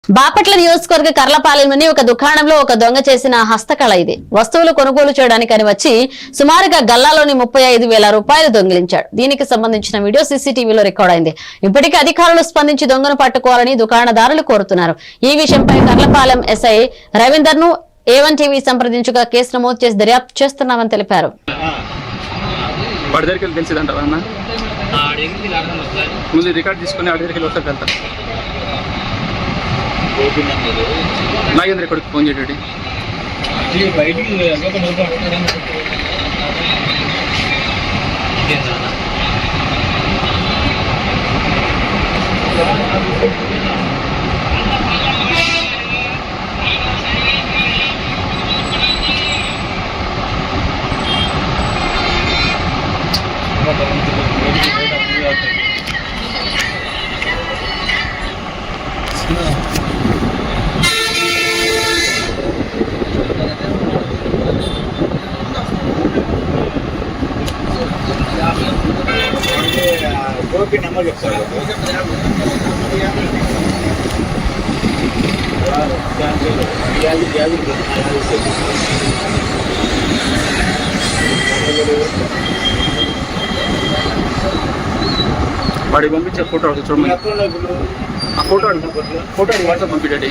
బాపట్ల నియోజకవర్గ కర్లపాలెంలోని ఒక దుకాణంలో ఒక దొంగ చేసిన హస్తకళ ఇది. వస్తువులు కొనుగోలు చేయడానికని వచ్చి సుమారుగా గల్లాలోని 35,000 రూపాయలు దొంగిలించాడు. దీనికి సంబంధించిన వీడియో సీసీటీవీలో రికార్డ్ అయింది. ఇప్పటికీ అధికారులు స్పందించి దొంగను పట్టుకోవాలని దుకాణదారులు కోరుతున్నారు. ఈ విషయంపై కర్లపాలెం ఎస్ఐ రవీందర్ ను A1 టీవీ సంప్రదించగా కేసు నమోదు చేసి దర్యాప్తు చేస్తున్నామని తెలిపారు. నాగేంద్ర కొడుకు ఫోన్ చేయడి గోపి నెంబర్ చెప్తారు. వాడికి పంపించే ఫోటో చూడమని ఆ ఫోటో వాట్సాప్ పంపించండి.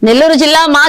నెల్లూరు జిల్లా మాజీ